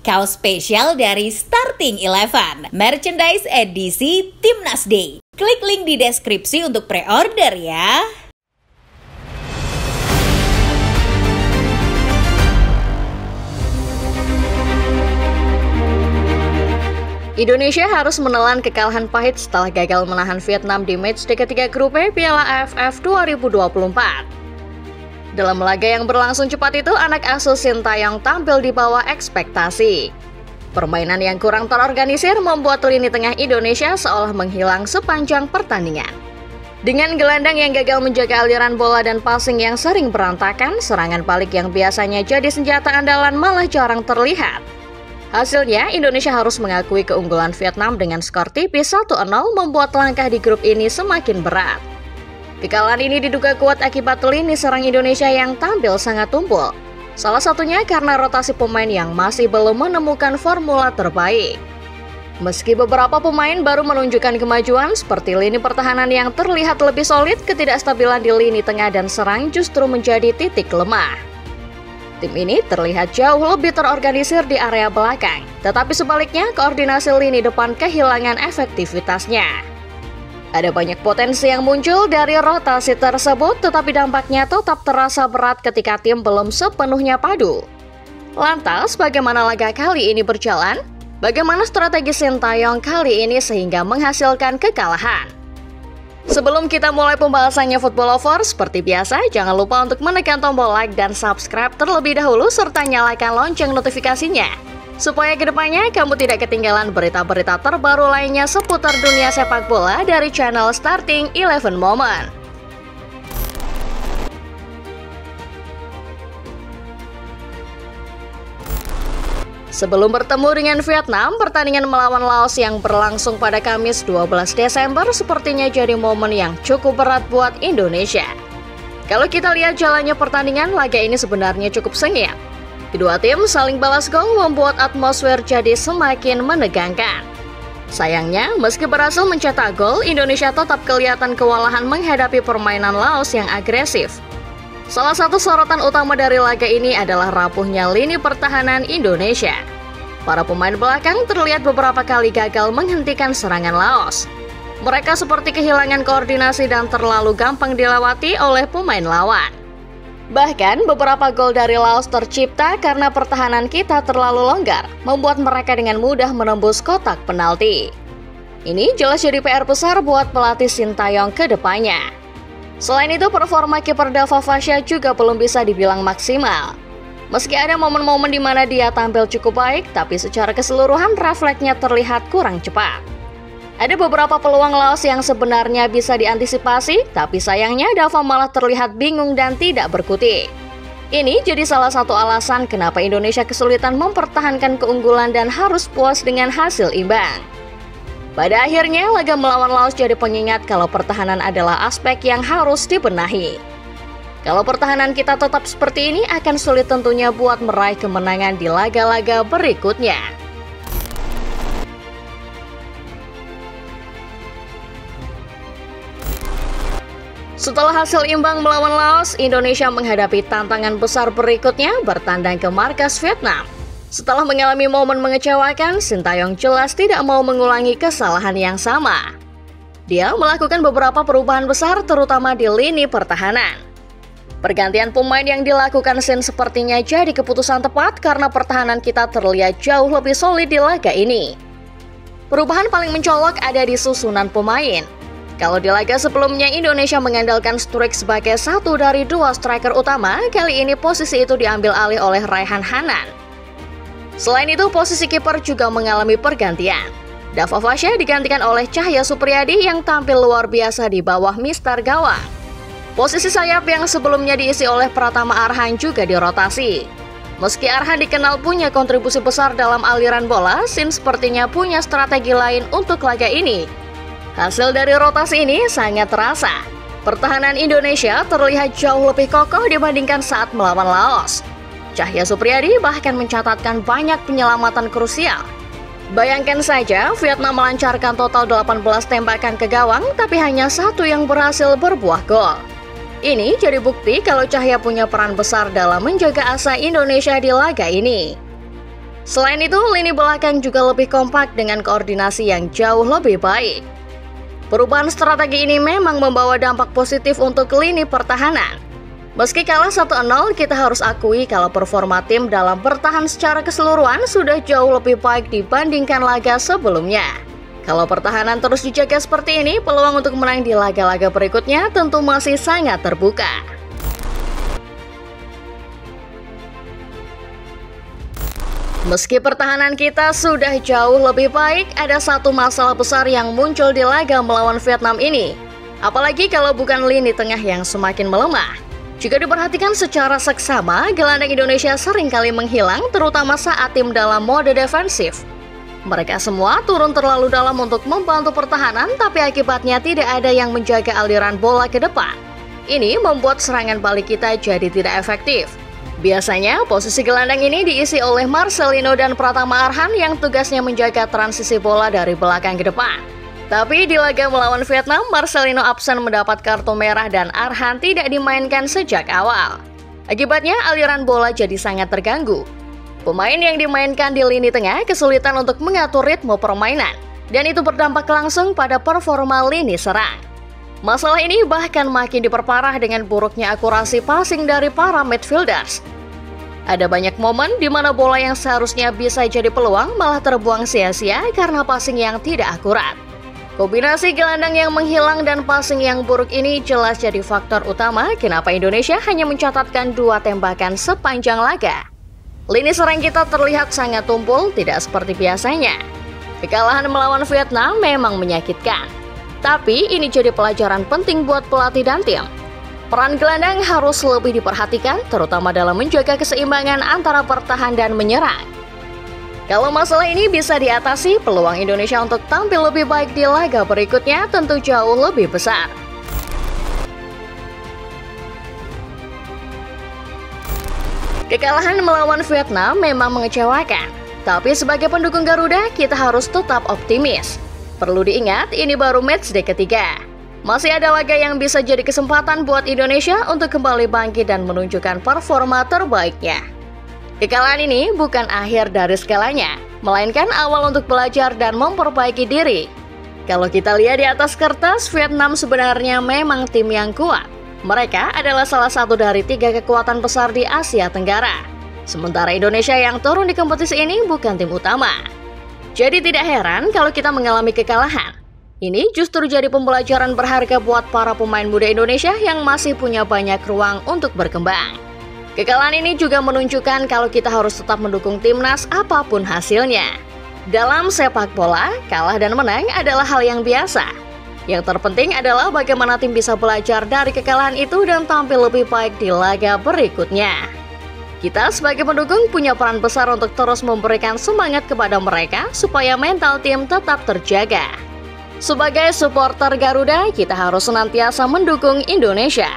Kaos spesial dari Starting Eleven, merchandise edisi Timnas Day. Klik link di deskripsi untuk pre-order ya. Indonesia harus menelan kekalahan pahit setelah gagal menahan Vietnam di matchday ketiga grup E Piala AFF 2024. Dalam laga yang berlangsung cepat itu, anak asuh Sintayong tampil di bawah ekspektasi. Permainan yang kurang terorganisir membuat lini tengah Indonesia seolah menghilang sepanjang pertandingan. Dengan gelandang yang gagal menjaga aliran bola dan passing yang sering berantakan, serangan balik yang biasanya jadi senjata andalan malah jarang terlihat. Hasilnya, Indonesia harus mengakui keunggulan Vietnam dengan skor tipis 1-0 membuat langkah di grup ini semakin berat. Kekalahan ini diduga kuat akibat lini serang Indonesia yang tampil sangat tumpul. Salah satunya karena rotasi pemain yang masih belum menemukan formula terbaik. Meski beberapa pemain baru menunjukkan kemajuan seperti lini pertahanan yang terlihat lebih solid, ketidakstabilan di lini tengah dan serang justru menjadi titik lemah. Tim ini terlihat jauh lebih terorganisir di area belakang, tetapi sebaliknya koordinasi lini depan kehilangan efektivitasnya. Ada banyak potensi yang muncul dari rotasi tersebut, tetapi dampaknya tetap terasa berat ketika tim belum sepenuhnya padu. Lantas, bagaimana laga kali ini berjalan? Bagaimana strategi Sintayong kali ini sehingga menghasilkan kekalahan? Sebelum kita mulai pembahasannya Football Lovers, seperti biasa, jangan lupa untuk menekan tombol like dan subscribe terlebih dahulu serta nyalakan lonceng notifikasinya. Supaya kedepannya kamu tidak ketinggalan berita-berita terbaru lainnya seputar dunia sepak bola dari channel Starting Eleven Moment. Sebelum bertemu dengan Vietnam, pertandingan melawan Laos yang berlangsung pada Kamis 12 Desember sepertinya jadi momen yang cukup berat buat Indonesia. Kalau kita lihat jalannya pertandingan, laga ini sebenarnya cukup sengit. Kedua tim saling balas gol membuat atmosfer jadi semakin menegangkan. Sayangnya, meski berhasil mencetak gol, Indonesia tetap kelihatan kewalahan menghadapi permainan Laos yang agresif. Salah satu sorotan utama dari laga ini adalah rapuhnya lini pertahanan Indonesia. Para pemain belakang terlihat beberapa kali gagal menghentikan serangan Laos. Mereka seperti kehilangan koordinasi dan terlalu gampang dilewati oleh pemain lawan. Bahkan beberapa gol dari Laos tercipta karena pertahanan kita terlalu longgar, membuat mereka dengan mudah menembus kotak penalti. Ini jelas jadi PR besar buat pelatih Sintayong ke depannya. Selain itu, performa kiper Dava Fasha juga belum bisa dibilang maksimal. Meski ada momen-momen di mana dia tampil cukup baik, tapi secara keseluruhan refleksnya terlihat kurang cepat. Ada beberapa peluang Laos yang sebenarnya bisa diantisipasi, tapi sayangnya Dava malah terlihat bingung dan tidak berkutik. Ini jadi salah satu alasan kenapa Indonesia kesulitan mempertahankan keunggulan dan harus puas dengan hasil imbang. Pada akhirnya, laga melawan Laos jadi pengingat kalau pertahanan adalah aspek yang harus dibenahi. Kalau pertahanan kita tetap seperti ini, akan sulit tentunya buat meraih kemenangan di laga-laga berikutnya. Setelah hasil imbang melawan Laos, Indonesia menghadapi tantangan besar berikutnya bertandang ke markas Vietnam. Setelah mengalami momen mengecewakan, Sintayong jelas tidak mau mengulangi kesalahan yang sama. Dia melakukan beberapa perubahan besar terutama di lini pertahanan. Pergantian pemain yang dilakukan Sin sepertinya jadi keputusan tepat karena pertahanan kita terlihat jauh lebih solid di laga ini. Perubahan paling mencolok ada di susunan pemain. Kalau di laga sebelumnya Indonesia mengandalkan Struijk sebagai satu dari dua striker utama, kali ini posisi itu diambil alih oleh Raihan Hanan. Selain itu, posisi kiper juga mengalami pergantian. Dava Fasha digantikan oleh Cahya Supriyadi yang tampil luar biasa di bawah Mister Gawang. Posisi sayap yang sebelumnya diisi oleh Pratama Arhan juga dirotasi. Meski Arhan dikenal punya kontribusi besar dalam aliran bola, Sin sepertinya punya strategi lain untuk laga ini. Hasil dari rotasi ini sangat terasa. Pertahanan Indonesia terlihat jauh lebih kokoh dibandingkan saat melawan Laos. Cahya Supriyadi bahkan mencatatkan banyak penyelamatan krusial. Bayangkan saja, Vietnam melancarkan total 18 tembakan ke gawang, tapi hanya satu yang berhasil berbuah gol. Ini jadi bukti kalau Cahya punya peran besar dalam menjaga asa Indonesia di laga ini. Selain itu, lini belakang juga lebih kompak dengan koordinasi yang jauh lebih baik. Perubahan strategi ini memang membawa dampak positif untuk lini pertahanan. Meski kalah 1-0, kita harus akui kalau performa tim dalam bertahan secara keseluruhan sudah jauh lebih baik dibandingkan laga sebelumnya. Kalau pertahanan terus dijaga seperti ini, peluang untuk menang di laga-laga berikutnya tentu masih sangat terbuka. Meski pertahanan kita sudah jauh lebih baik, ada satu masalah besar yang muncul di laga melawan Vietnam ini. Apalagi kalau bukan lini tengah yang semakin melemah. Jika diperhatikan secara seksama, gelandang Indonesia seringkali menghilang, terutama saat tim dalam mode defensif. Mereka semua turun terlalu dalam untuk membantu pertahanan, tapi akibatnya tidak ada yang menjaga aliran bola ke depan. Ini membuat serangan balik kita jadi tidak efektif. Biasanya, posisi gelandang ini diisi oleh Marcelino dan Pratama Arhan yang tugasnya menjaga transisi bola dari belakang ke depan. Tapi di laga melawan Vietnam, Marcelino absen mendapat kartu merah dan Arhan tidak dimainkan sejak awal. Akibatnya, aliran bola jadi sangat terganggu. Pemain yang dimainkan di lini tengah kesulitan untuk mengatur ritme permainan, dan itu berdampak langsung pada performa lini serang. Masalah ini bahkan makin diperparah dengan buruknya akurasi passing dari para midfielders. Ada banyak momen di mana bola yang seharusnya bisa jadi peluang malah terbuang sia-sia karena passing yang tidak akurat. Kombinasi gelandang yang menghilang dan passing yang buruk ini jelas jadi faktor utama kenapa Indonesia hanya mencatatkan 2 tembakan sepanjang laga. Lini serang kita terlihat sangat tumpul, tidak seperti biasanya. Kekalahan melawan Vietnam memang menyakitkan. Tapi ini jadi pelajaran penting buat pelatih dan tim. Peran gelandang harus lebih diperhatikan, terutama dalam menjaga keseimbangan antara bertahan dan menyerang. Kalau masalah ini bisa diatasi, peluang Indonesia untuk tampil lebih baik di laga berikutnya tentu jauh lebih besar. Kekalahan melawan Vietnam memang mengecewakan, tapi sebagai pendukung Garuda, kita harus tetap optimis. Perlu diingat, ini baru matchday ketiga. Masih ada laga yang bisa jadi kesempatan buat Indonesia untuk kembali bangkit dan menunjukkan performa terbaiknya. Kekalahan ini bukan akhir dari segalanya, melainkan awal untuk belajar dan memperbaiki diri. Kalau kita lihat di atas kertas, Vietnam sebenarnya memang tim yang kuat. Mereka adalah salah satu dari 3 kekuatan besar di Asia Tenggara. Sementara Indonesia yang turun di kompetisi ini bukan tim utama. Jadi tidak heran kalau kita mengalami kekalahan. Ini justru jadi pembelajaran berharga buat para pemain muda Indonesia yang masih punya banyak ruang untuk berkembang. Kekalahan ini juga menunjukkan kalau kita harus tetap mendukung timnas apapun hasilnya. Dalam sepak bola, kalah dan menang adalah hal yang biasa. Yang terpenting adalah bagaimana tim bisa belajar dari kekalahan itu dan tampil lebih baik di laga berikutnya. Kita sebagai pendukung punya peran besar untuk terus memberikan semangat kepada mereka supaya mental tim tetap terjaga. Sebagai supporter Garuda, kita harus senantiasa mendukung Indonesia.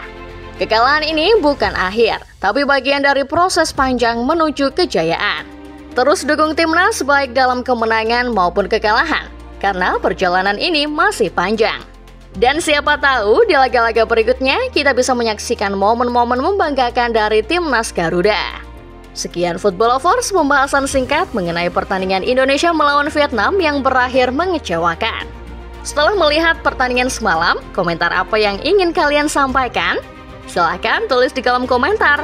Kekalahan ini bukan akhir, tapi bagian dari proses panjang menuju kejayaan. Terus dukung timnas baik dalam kemenangan maupun kekalahan, karena perjalanan ini masih panjang. Dan siapa tahu di laga-laga berikutnya kita bisa menyaksikan momen-momen membanggakan dari timnas Garuda. Sekian Football Lovers, pembahasan singkat mengenai pertandingan Indonesia melawan Vietnam yang berakhir mengecewakan. Setelah melihat pertandingan semalam, komentar apa yang ingin kalian sampaikan? Silahkan tulis di kolom komentar.